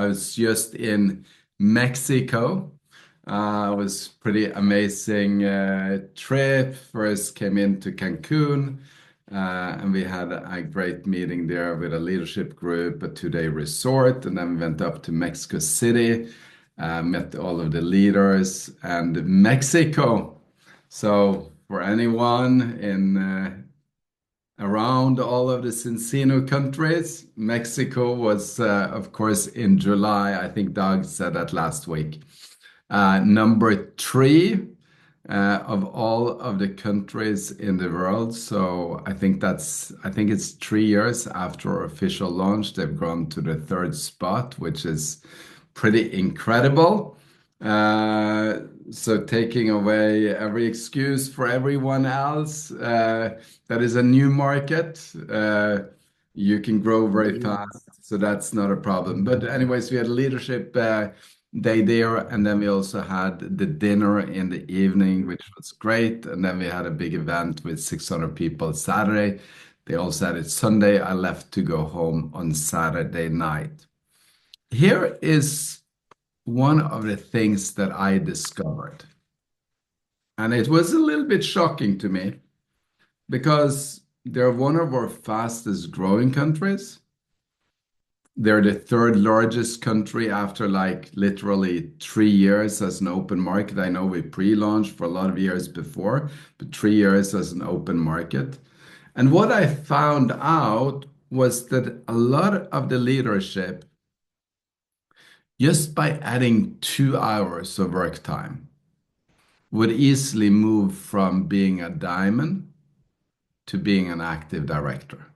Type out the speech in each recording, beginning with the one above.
I was just in Mexico. It was pretty amazing trip. First came into Cancun, and we had a great meeting there with a leadership group, a 2-day resort, and then we went up to Mexico City, met all of the leaders and Mexico. So for anyone in around all of the Cincino countries. Mexico was, of course, in July. I think Doug said that last week. Number three of all of the countries in the world. So I think it's 3 years after official launch, they've grown to the third spot, which is pretty incredible. So taking away every excuse for everyone else, that is a new market. You can grow very fast, so that's not a problem. But anyways, we had a leadership day there, and then we also had the dinner in the evening, which was great. And then we had a big event with 600 people Saturday. They also had it Sunday. I left to go home on Saturday night. Here is one of the things that I discovered, and it was a little bit shocking to me because they're one of our fastest growing countries. They're the third largest country after like literally 3 years as an open market. I know we pre-launched for a lot of years before, but 3 years as an open market. And what I found out was that a lot of the leadership, just by adding 2 hours of work time, would easily move from being a diamond to being an active director.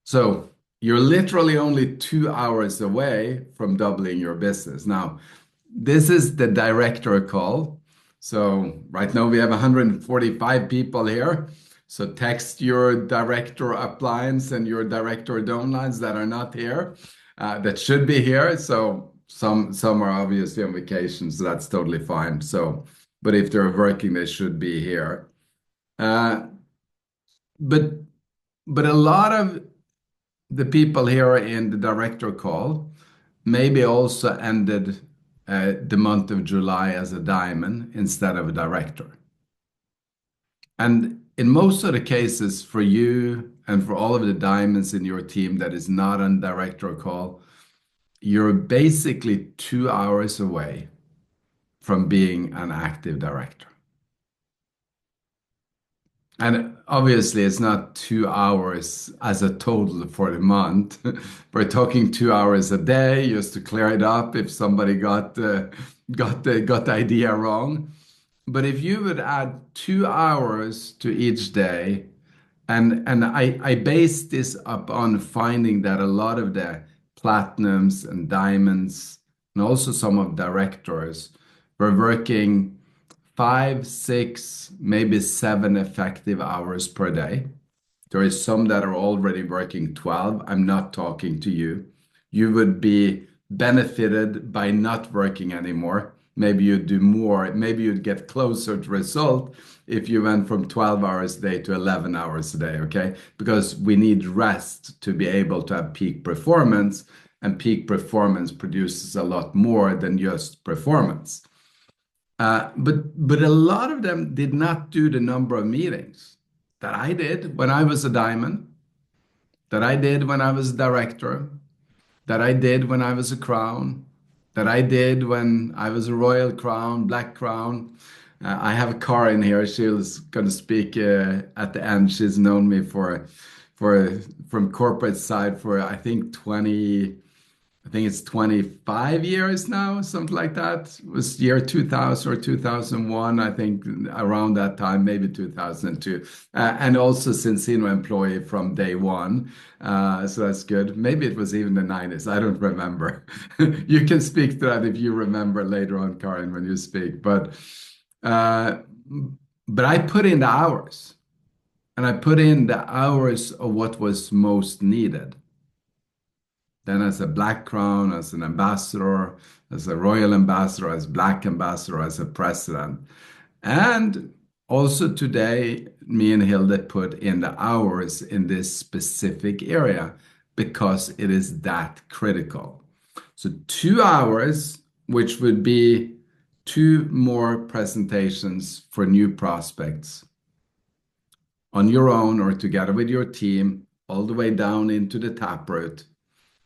So you're literally only 2 hours away from doubling your business. Now, this is the director call. So right now we have 145 people here. So text your director uplines and your director downlines that are not here, that should be here. So some are obviously on vacation, so that's totally fine. So, but if they're working, they should be here. Uh, but but a lot of the people here in the director call maybe also ended the month of July as a diamond instead of a director. And in most of the cases, for you and for all of the diamonds in your team that is not on director call, you're basically 2 hours away from being an active director. And obviously, it's not 2 hours as a total for the month. We're talking 2 hours a day just to clear it up if somebody got the idea wrong. But if you would add 2 hours to each day, and I base this up on finding that a lot of the platinums and diamonds, and also some of directors, were working 5, 6, maybe 7 effective hours per day. There is some that are already working 12. I'm not talking to you. You would be benefited by not working anymore. Maybe you'd do more. Maybe you'd get closer to result if you went from 12 hours a day to 11 hours a day, okay? Because we need rest to be able to have peak performance, and peak performance produces a lot more than just performance. But a lot of them did not do the number of meetings that I did when I was a diamond, that I did when I was a director, that I did when I was a crown, that I did when I was a royal crown, black crown. I have a Karin here. She's going to speak at the end. She's known me from corporate side for I think it's 25 years now, something like that. It was year 2000 or 2001, I think, around that time, maybe 2002. And also Cincino employee from day one. So that's good. Maybe it was even the 90s. I don't remember. You can speak to that if you remember later on, Karin, when you speak. Uh, but I put in the hours, and I put in the hours of what was most needed. Then as a Black Crown, as an ambassador, as a royal ambassador, as Black ambassador, as a president. And also today, me and Hilde put in the hours in this specific area because it is that critical. So 2 hours, which would be two more presentations for new prospects on your own or together with your team, all the way down into the taproot,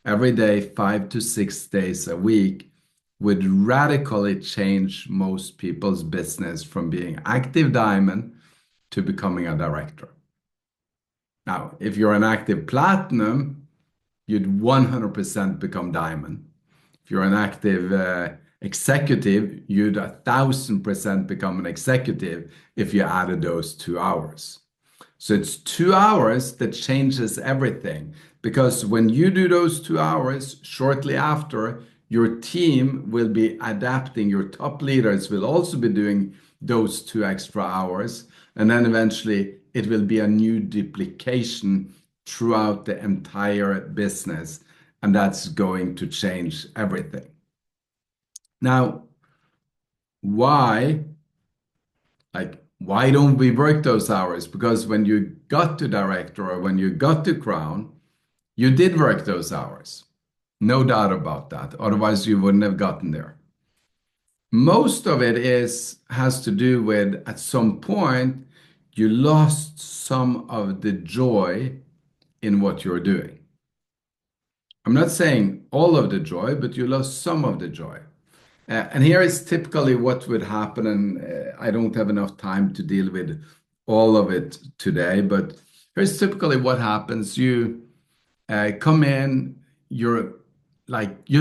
every day, 5 to 6 days a week, would radically change most people's business from being active diamond to becoming a director. Now, if you're an active platinum, you'd 100% become diamond. If you're an active executive, you'd 1,000% become an executive if you added those 2 hours. So it's 2 hours that changes everything because when you do those 2 hours, shortly after, your team will be adapting. Your top leaders will also be doing those 2 extra hours. And then eventually it will be a new duplication throughout the entire business. And that's going to change everything. Now, why? Why don't we work those hours? Because when you got to director or when you got to crown, you did work those hours. No doubt about that. Otherwise, you wouldn't have gotten there. Most of it has to do with at some point you lost some of the joy in what you're doing. I'm not saying all of the joy, but you lost some of the joy. And here is typically what would happen, and I don't have enough time to deal with all of it today, but here's typically what happens. You come in, you're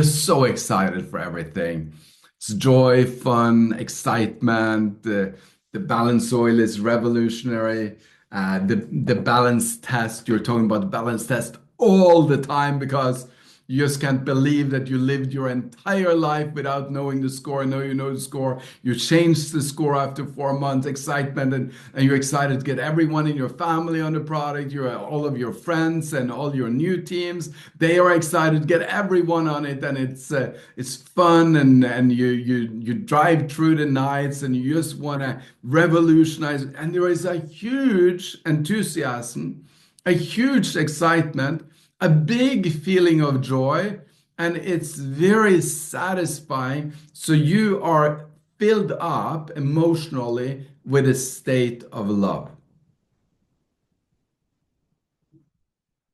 so excited for everything. It's joy, fun, excitement. The balance oil is revolutionary. The balance test, you're talking about the balance test all the time because you just can't believe that you lived your entire life without knowing the score. Now you know the score. You changed the score after 4 months, excitement, and you're excited to get everyone in your family on the product. All of your friends and all your new teams. They are excited to get everyone on it, and it's fun. And you drive through the nights, and you just want to revolutionize. And there is a huge enthusiasm, a huge excitement, a big feeling of joy, and it's very satisfying. So you are filled up emotionally with a state of love.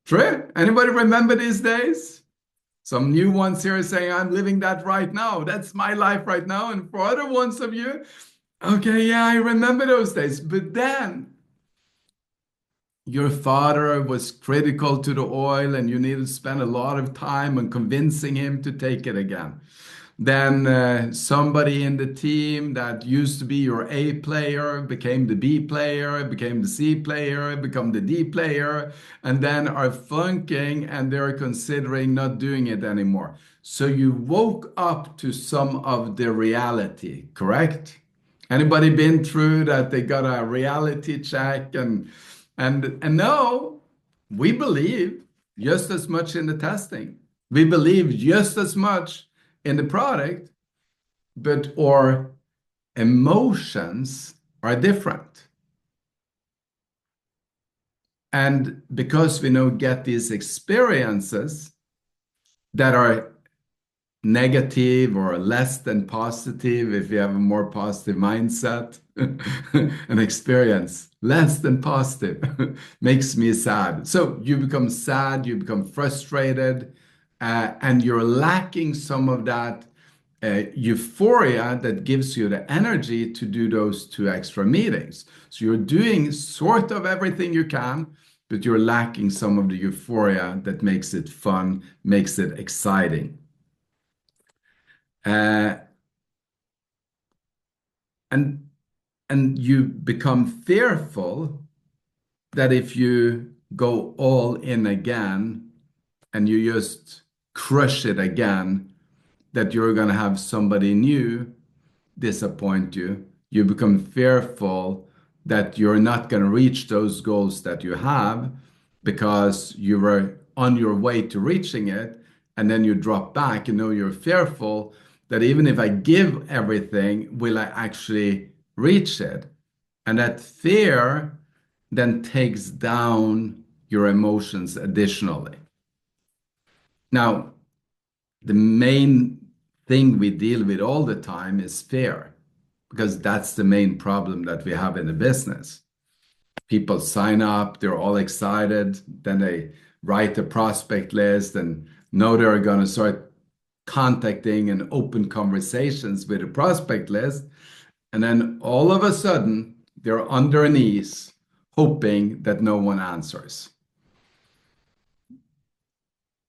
True? Anybody remember these days? Some new ones here saying, I'm living that right now. That's my life right now. And for other ones of you, okay, yeah, I remember those days. But then your father was critical to the oil and you needed to spend a lot of time on convincing him to take it again. Then somebody in the team that used to be your A player became the B player, became the C player, become the D player, and then are flunking and they're considering not doing it anymore. So you woke up to some of the reality, correct? Anybody been through that they got a reality check and no, we believe just as much in the testing. We believe just as much in the product, but our emotions are different. And because we now get these experiences that are negative or less than positive, if you have a more positive mindset, an experience less than positive makes me sad. So you become sad, you become frustrated, and you're lacking some of that euphoria that gives you the energy to do those 2 extra meetings. So you're doing sort of everything you can, but you're lacking some of the euphoria that makes it fun, makes it exciting. Uh, and and you become fearful that if you go all in again and you just crush it again, that you're going to have somebody new disappoint you. You become fearful that you're not going to reach those goals that you have because you were on your way to reaching it, and then you drop back. You're fearful that even if I give everything, will I actually reach it? And that fear then takes down your emotions additionally. Now, the main thing we deal with all the time is fear, because that's the main problem that we have in the business. People sign up, they're all excited, then they write a prospect list and know they're going to start contacting and open conversations with a prospect list. And then all of a sudden, they're on their knees hoping that no one answers.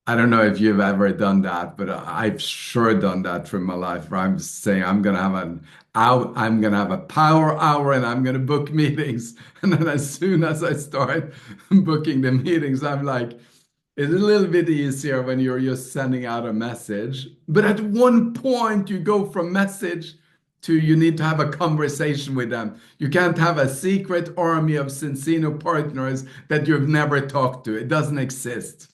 I don't know if you've ever done that, but I've sure done that through my life where I'm saying I'm gonna have a power hour and I'm gonna book meetings. And then as soon as I start booking the meetings, I'm like, it's a little bit easier when you're just sending out a message. But at one point you go from message to you need to have a conversation with them. You can't have a secret army of Cincino partners that you've never talked to. It doesn't exist.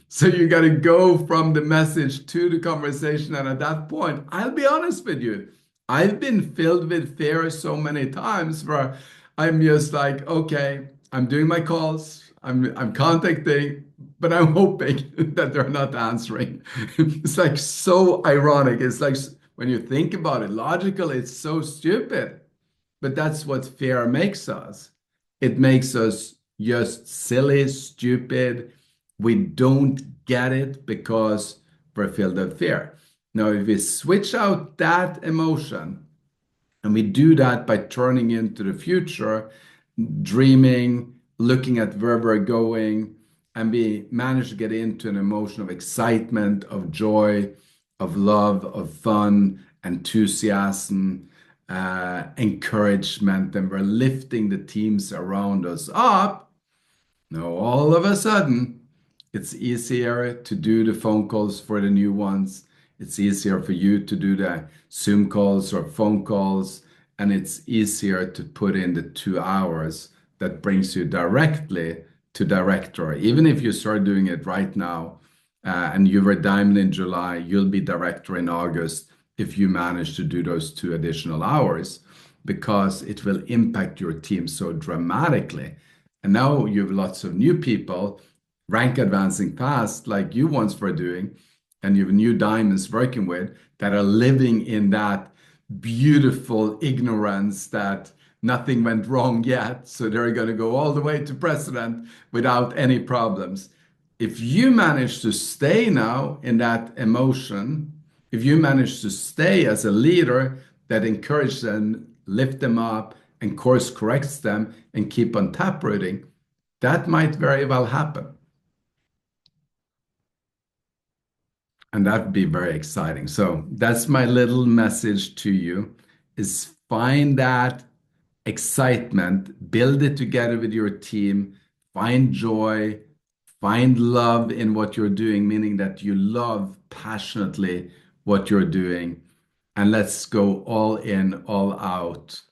So you got to go from the message to the conversation. And at that point, I'll be honest with you, I've been filled with fear so many times where I'm just like, okay, I'm doing my calls, I'm contacting, but I'm hoping that they're not answering. It's like so ironic. It's like when you think about it, logically, it's so stupid. But that's what fear makes us. It makes us just silly, stupid. We don't get it because we're filled with fear. Now, if we switch out that emotion and we do that by turning into the future, dreaming, looking at where we're going, and we manage to get into an emotion of excitement, of joy, of love, of fun, enthusiasm, encouragement, and we're lifting the teams around us up. Now, all of a sudden, it's easier to do the phone calls for the new ones. It's easier for you to do the Zoom calls or phone calls, and it's easier to put in the 2 hours that brings you directly to director. Even if you start doing it right now, and you were diamond in July, you'll be director in August if you manage to do those 2 additional hours, because it will impact your team so dramatically. And now you have lots of new people rank advancing fast, like you once were doing, and you have new diamonds working with that are living in that beautiful ignorance that nothing went wrong yet. So they're going to go all the way to president without any problems. If you manage to stay now in that emotion, if you manage to stay as a leader that encourages them, lift them up, and course corrects them and keep on taprooting, that might very well happen. And that'd be very exciting. So that's my little message to you is find that excitement, build it together with your team, find joy, find love in what you're doing, meaning that you love passionately what you're doing. And let's go all in, all out.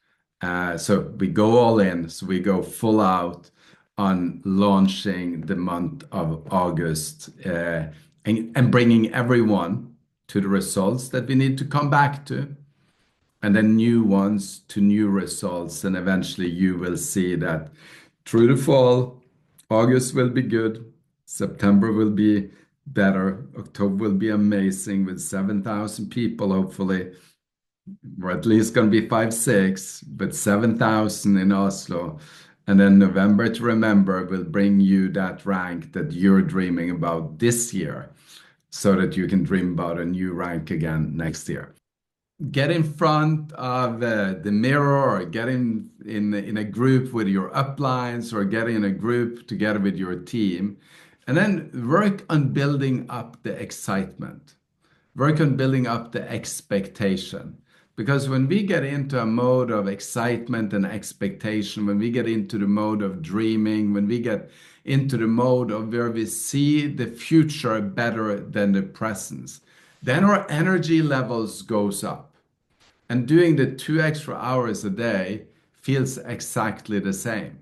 So we go all in, so we go full out on launching the month of August, and bringing everyone to the results that we need to come back to, and then new ones to new results. And eventually you will see that through the fall, August will be good, September will be better, October will be amazing with 7,000 people, hopefully. We're at least going to be 5, 6, but 7,000 in Oslo. And then November to Remember will bring you that rank that you're dreaming about this year so that you can dream about a new rank again next year. Get in front of the mirror, or get in a group with your uplines, or get in a group together with your team, and then work on building up the excitement. Work on building up the expectation. Because when we get into a mode of excitement and expectation, when we get into the mode of dreaming, when we get into the mode of where we see the future better than the present, then our energy levels goes up. And doing the 2 extra hours a day feels exactly the same.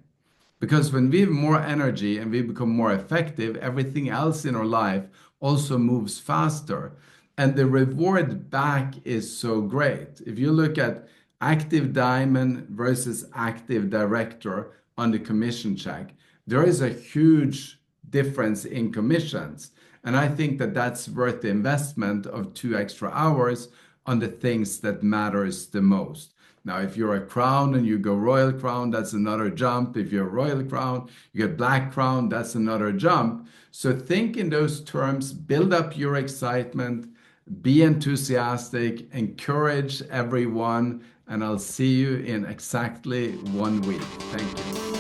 Because when we have more energy and we become more effective, everything else in our life also moves faster. And the reward back is so great. If you look at active diamond versus active director on the commission check, there is a huge difference in commissions. And I think that that's worth the investment of 2 extra hours on the things that matters the most. Now, if you're a crown and you go royal crown, that's another jump. If you're a royal crown, you get black crown, that's another jump. So think in those terms, build up your excitement, be enthusiastic, encourage everyone, and I'll see you in exactly 1 week. Thank you.